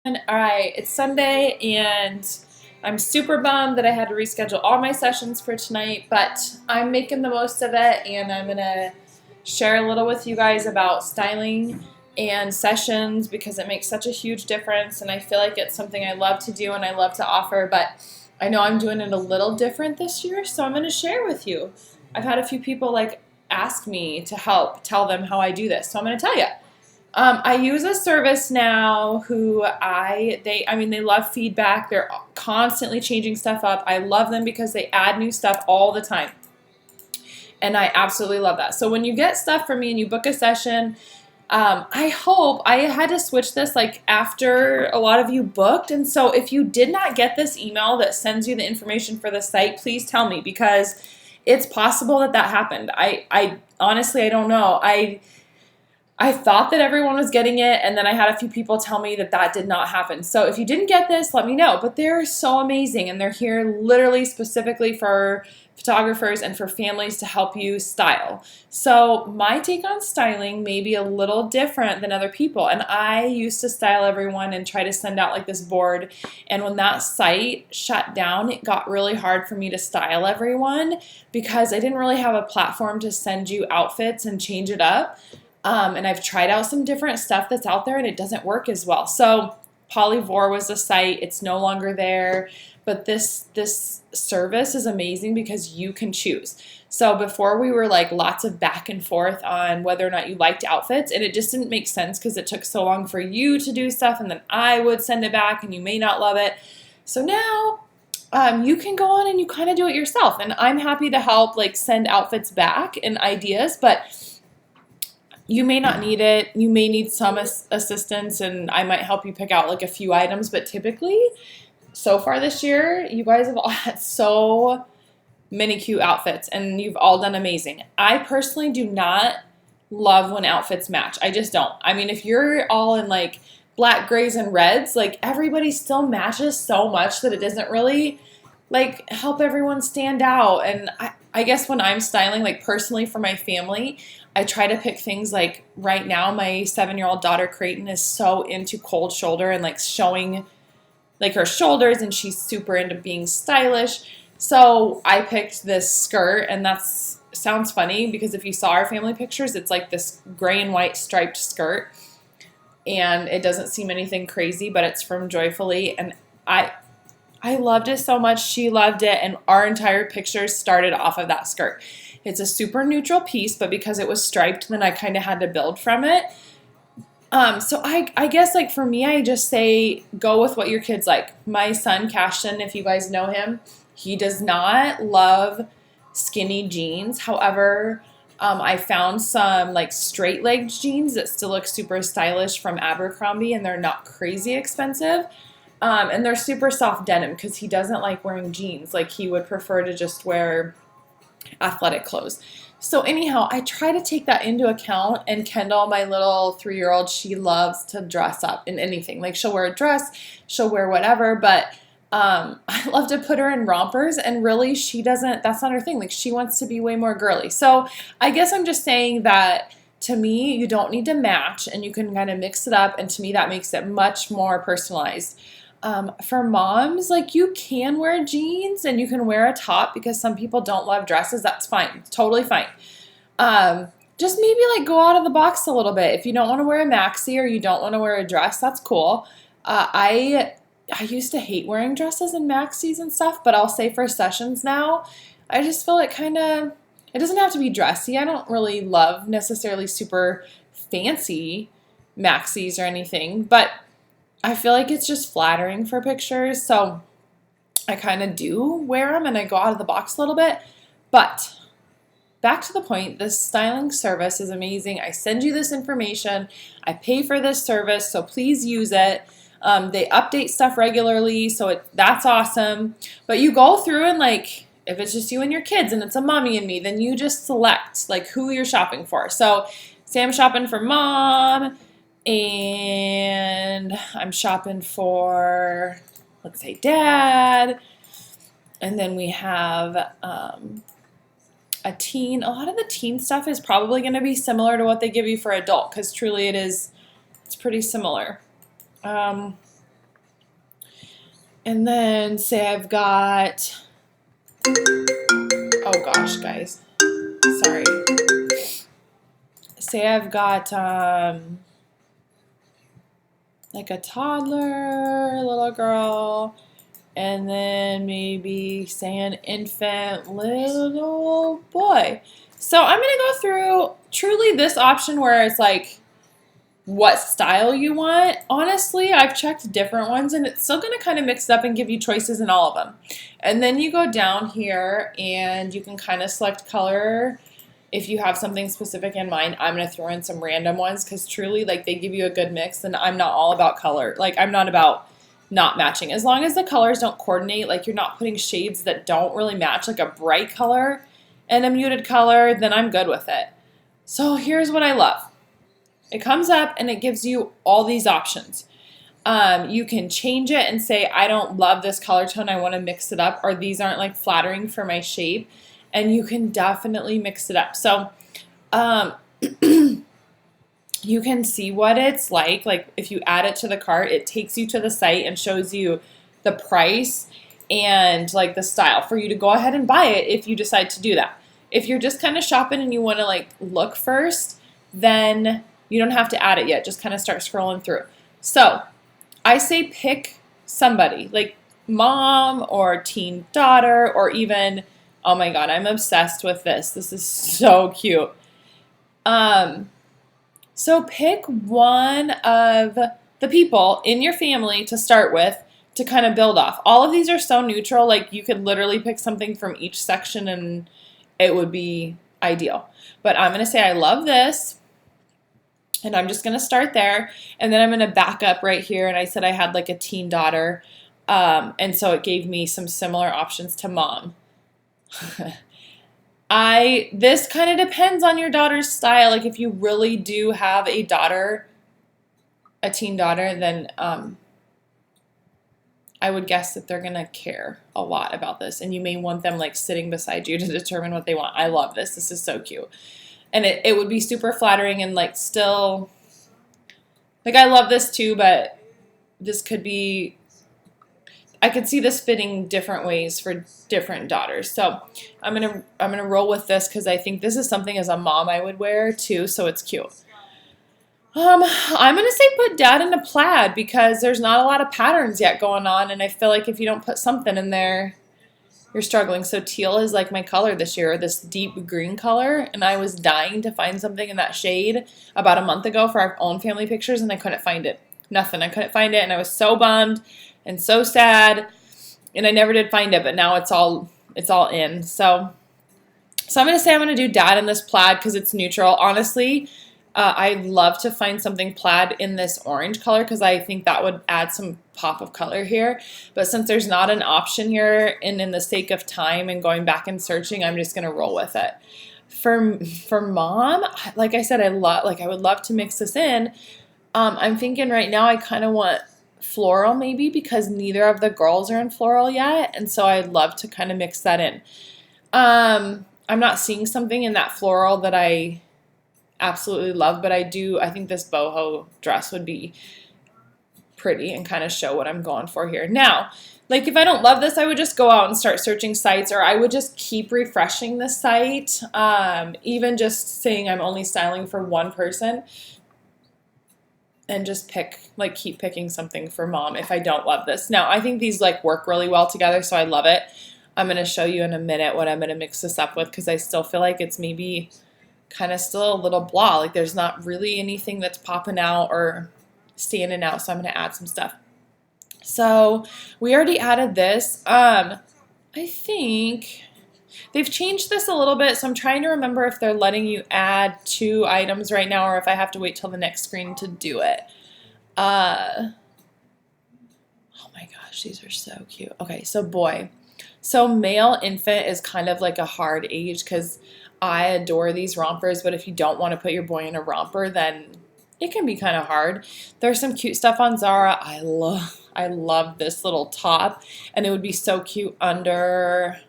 All right, it's Sunday, and I'm super bummed that I had to reschedule all my sessions for tonight, but I'm making the most of it, and I'm gonna share a little with you guys about styling and sessions because it makes such a huge difference, and I feel like it's something I love to do and I love to offer, but I know I'm doing it a little different this year, so I'm gonna share with you. I've had a few people ask me to help tell them how I do this, so I'm gonna tell you. I use a service now who they love feedback. They're constantly changing stuff up. I love them because they add new stuff all the time. And I absolutely love that. So when you get stuff from me and you book a session, I had to switch this after a lot of you booked. And so if you did not get this email that sends you the information for the site, please tell me because it's possible that happened. I honestly, I don't know. I thought that everyone was getting it, and then I had a few people tell me that did not happen. So if you didn't get this, let me know. But they're so amazing, and they're here literally specifically for photographers and for families to help you style. So my take on styling may be a little different than other people, and I used to style everyone and try to send out this board. And when that site shut down, it got really hard for me to style everyone because I didn't really have a platform to send you outfits and change it up. And I've tried out some different stuff that's out there and it doesn't work as well. So Polyvore was the site. It's no longer there. But this service is amazing because you can choose. So before we were lots of back and forth on whether or not you liked outfits, and it just didn't make sense because it took so long for you to do stuff and then I would send it back and you may not love it. So now you can go on and you kind of do it yourself. And I'm happy to help send outfits back and ideas, but you may not need it. You may need some assistance, and I might help you pick out a few items. But typically, so far this year, you guys have all had so many cute outfits, and you've all done amazing. I personally do not love when outfits match. I just don't. I mean, if you're all in black, grays, and reds, everybody still matches so much that it doesn't really help everyone stand out. And I guess when I'm styling, personally for my family, I try to pick things right now, my 7-year-old daughter Creighton is so into cold shoulder and showing her shoulders, and she's super into being stylish. So I picked this skirt, and sounds funny because if you saw our family pictures, it's this gray and white striped skirt, and it doesn't seem anything crazy, but it's from Joyfully, and I loved it so much. She loved it, and our entire pictures started off of that skirt. It's a super neutral piece, but because it was striped, then I kind of had to build from it. So I guess for me, I just say go with what your kids like. My son, Cashton, if you guys know him, he does not love skinny jeans. However, I found some straight-legged jeans that still look super stylish from Abercrombie, and they're not crazy expensive. And they're super soft denim because he doesn't like wearing jeans. He would prefer to just wear athletic clothes. So anyhow, I try to take that into account, and Kendall, my little 3-year-old, she loves to dress up in anything. She'll wear a dress, she'll wear whatever, but I love to put her in rompers, and really that's not her thing. She wants to be way more girly. So I guess I'm just saying that to me, you don't need to match, and you can kind of mix it up, and to me that makes it much more personalized. For moms, you can wear jeans and you can wear a top because some people don't love dresses. That's fine. Totally fine. Just maybe go out of the box a little bit. If you don't want to wear a maxi or you don't want to wear a dress, that's cool. I used to hate wearing dresses and maxis and stuff, but I'll say for sessions now, I just feel it doesn't have to be dressy. I don't really love necessarily super fancy maxis or anything, but I feel it's just flattering for pictures, so I kind of do wear them and I go out of the box a little bit. But back to the point, this styling service is amazing. I send you this information. I pay for this service, so please use it. They update stuff regularly, so that's awesome. But you go through and if it's just you and your kids and it's a mommy and me, then you just select who you're shopping for. So say I'm shopping for mom, and I'm shopping for, let's say, dad, and then we have a teen. A lot of the teen stuff is probably going to be similar to what they give you for adult because truly it's pretty similar. And then say I've got, oh gosh, guys, sorry. Say I've got like a toddler, little girl, and then maybe say an infant little boy. So I'm going to go through truly this option where it's like what style you want. Honestly, I've checked different ones and it's still going to kind of mix it up and give you choices in all of them. And then you go down here and you can kind of select color if you have something specific in mind. I'm going to throw in some random ones because truly like they give you a good mix, and I'm not all about color. Like I'm not about not matching. As long as the colors don't coordinate, like you're not putting shades that don't really match, like a bright color and a muted color, then I'm good with it. So here's what I love. It comes up and it gives you all these options. You can change it and say, I don't love this color tone, I want to mix it up, or these aren't like flattering for my shape. And you can definitely mix it up. So you can see what it's like if you add it to the cart, it takes you to the site and shows you the price and like the style for you to go ahead and buy it if you decide to do that. If you're just kind of shopping and you want to like look first, then you don't have to add it yet. Just kind of start scrolling through. So I say pick somebody like mom or teen daughter, or even, oh my God, I'm obsessed with this. This is so cute. So pick one of the people in your family to start with to kind of build off. All of these are so neutral. Like you could literally pick something from each section and it would be ideal. But I'm going to say I love this. And I'm just going to start there. And then I'm going to back up right here. And I said I had like a teen daughter. And so it gave me some similar options to mom. This kind of depends on your daughter's style. Like if you really do have a daughter, a teen daughter, then I would guess that they're going to care a lot about this. And you may want them like sitting beside you to determine what they want. I love this. This is so cute. And it would be super flattering and like still, like I love this too, but this could be, I could see this fitting different ways for different daughters. So I'm gonna roll with this because I think this is something as a mom I would wear too, so it's cute. I'm gonna say put dad in a plaid because there's not a lot of patterns yet going on, and I feel like if you don't put something in there, you're struggling. So teal is like my color this year, this deep green color, and I was dying to find something in that shade about a month ago for our own family pictures, and I couldn't find it. Nothing. I couldn't find it, and I was so bummed and so sad, and I never did find it, but now it's all in. So I'm going to say I'm going to do dad in this plaid because it's neutral. Honestly, I'd love to find something plaid in this orange color because I think that would add some pop of color here. But since there's not an option here, and in the sake of time and going back and searching, I'm just going to roll with it. For mom, like I said, I would love to mix this in. I'm thinking right now I kind of want floral maybe because neither of the girls are in floral yet, and so I'd love to kind of mix that in. I'm not seeing something in that floral that I absolutely love, but I think this boho dress would be pretty and kind of show what I'm going for here. Now, like if I don't love this, I would just go out and start searching sites, or I would just keep refreshing the site, even just saying I'm only styling for one person, and just keep picking something for mom if I don't love this. Now, I think these like work really well together, so I love it. I'm going to show you in a minute what I'm going to mix this up with because I still feel like it's maybe kind of still a little blah. Like there's not really anything that's popping out or standing out, so I'm going to add some stuff. So we already added this. I think they've changed this a little bit, so I'm trying to remember if they're letting you add 2 items right now or if I have to wait till the next screen to do it. Oh my gosh, these are so cute. Okay, so boy. So male infant is kind of like a hard age because I adore these rompers, but if you don't want to put your boy in a romper, then it can be kind of hard. There's some cute stuff on Zara. I love this little top, and it would be so cute under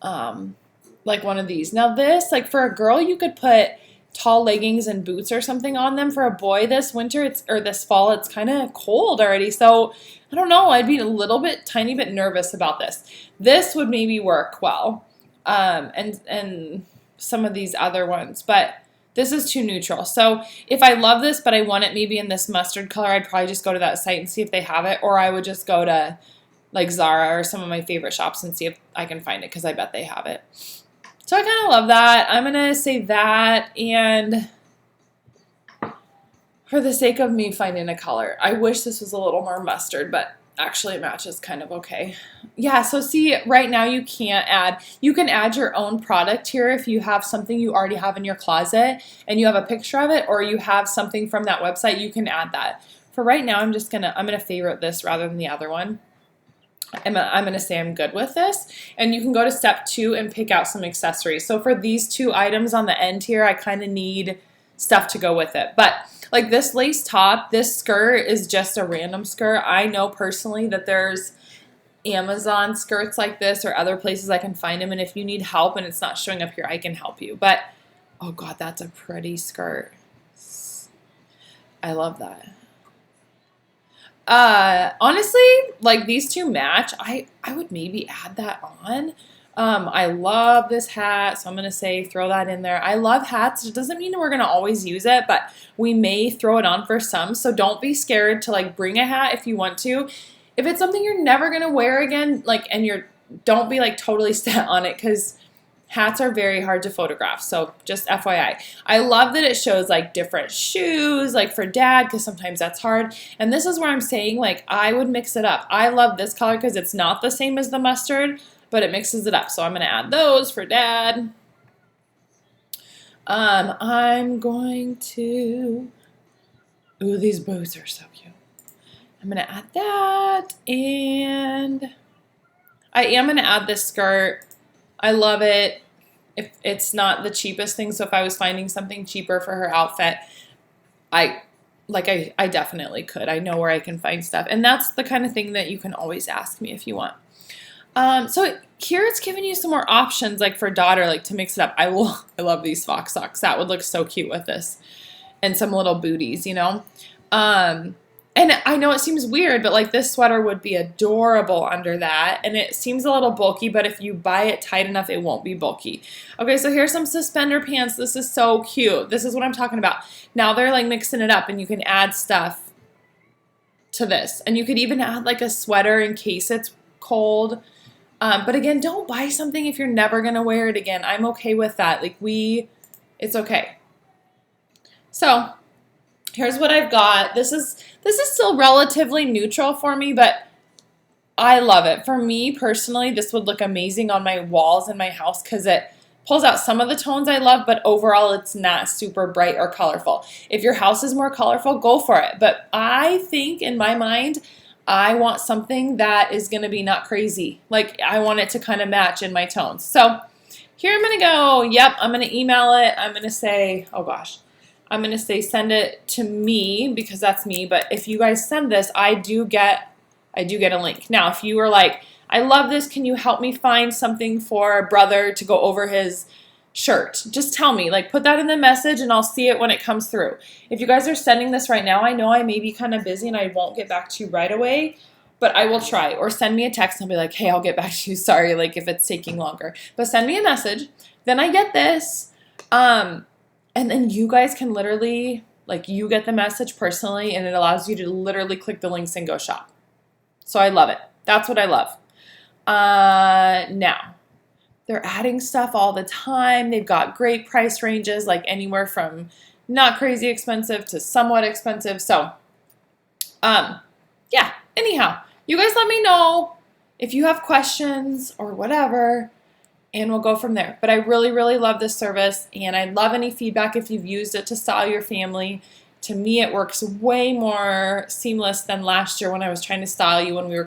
like one of these. Now this, like for a girl, you could put tall leggings and boots or something on them for a boy this winter, or this fall. It's kind of cold already. So I don't know. I'd be a little bit, tiny bit nervous about this. This would maybe work well. And some of these other ones, but this is too neutral. So if I love this, but I want it maybe in this mustard color, I'd probably just go to that site and see if they have it, or I would just go to like Zara or some of my favorite shops and see if I can find it, because I bet they have it. So I kind of love that. I'm going to say that, and for the sake of me finding a color, I wish this was a little more mustard, but actually it matches kind of okay. Yeah, so see, right now you can't add, you can add your own product here if you have something you already have in your closet and you have a picture of it, or you have something from that website, you can add that. For right now, I'm gonna favorite this rather than the other one. I'm gonna say I'm good with this, and you can go to step 2 and pick out some accessories. So for these 2 items on the end here, I kind of need stuff to go with it, but like this lace top, this skirt is just a random skirt. I know personally that there's Amazon skirts like this or other places I can find them, and if you need help and it's not showing up here, I can help you. But oh god, that's a pretty skirt. I love that. Honestly, like these 2 match. I would maybe add that on. I love this hat, so I'm going to say throw that in there. I love hats. It doesn't mean we're going to always use it, but we may throw it on for some, so don't be scared to like bring a hat if you want to. If it's something you're never going to wear again, like, and don't be like totally set on it, because hats are very hard to photograph, so just FYI. I love that it shows like different shoes, like for dad, because sometimes that's hard. And this is where I'm saying like I would mix it up. I love this color because it's not the same as the mustard, but it mixes it up. So I'm going to add those for dad. I'm going to, ooh, these boots are so cute. I'm going to add that, and I am going to add this skirt. I love it. If it's not the cheapest thing, so if I was finding something cheaper for her outfit, I definitely could. I know where I can find stuff, and that's the kind of thing that you can always ask me if you want. So here it's giving you some more options, like for daughter, like to mix it up. I love these fox socks. That would look so cute with this, and some little booties, you know. And I know it seems weird, but like this sweater would be adorable under that. And it seems a little bulky, but if you buy it tight enough, it won't be bulky. Okay, so here's some suspender pants. This is so cute. This is what I'm talking about. Now they're like mixing it up, and you can add stuff to this. And you could even add like a sweater in case it's cold. But again, don't buy something if you're never going to wear it again. I'm okay with that. Like it's okay. So here's what I've got. This is still relatively neutral for me, but I love it. For me personally, this would look amazing on my walls in my house because it pulls out some of the tones I love, but overall it's not super bright or colorful. If your house is more colorful, go for it. But I think in my mind, I want something that is going to be not crazy. Like I want it to kind of match in my tones. So here I'm going to go, yep, I'm going to email it. I'm going to say, oh gosh, I'm going to say send it to me because that's me. But if you guys send this, I do get a link. Now, if you were like, I love this, can you help me find something for a brother to go over his shirt? Just tell me, like put that in the message and I'll see it when it comes through. If you guys are sending this right now, I know I may be kind of busy and I won't get back to you right away, but I will try. Or send me a text and I'll be like, hey, I'll get back to you. Sorry, like if it's taking longer. But send me a message. Then I get this. And then you guys can literally, like you get the message personally and it allows you to literally click the links and go shop. So I love it. That's what I love. Now, they're adding stuff all the time. They've got great price ranges, like anywhere from not crazy expensive to somewhat expensive. So, yeah, anyhow, you guys let me know if you have questions or whatever, and we'll go from there. But I really, really love this service, and I love any feedback if you've used it to style your family. To me, it works way more seamless than last year when I was trying to style you when we were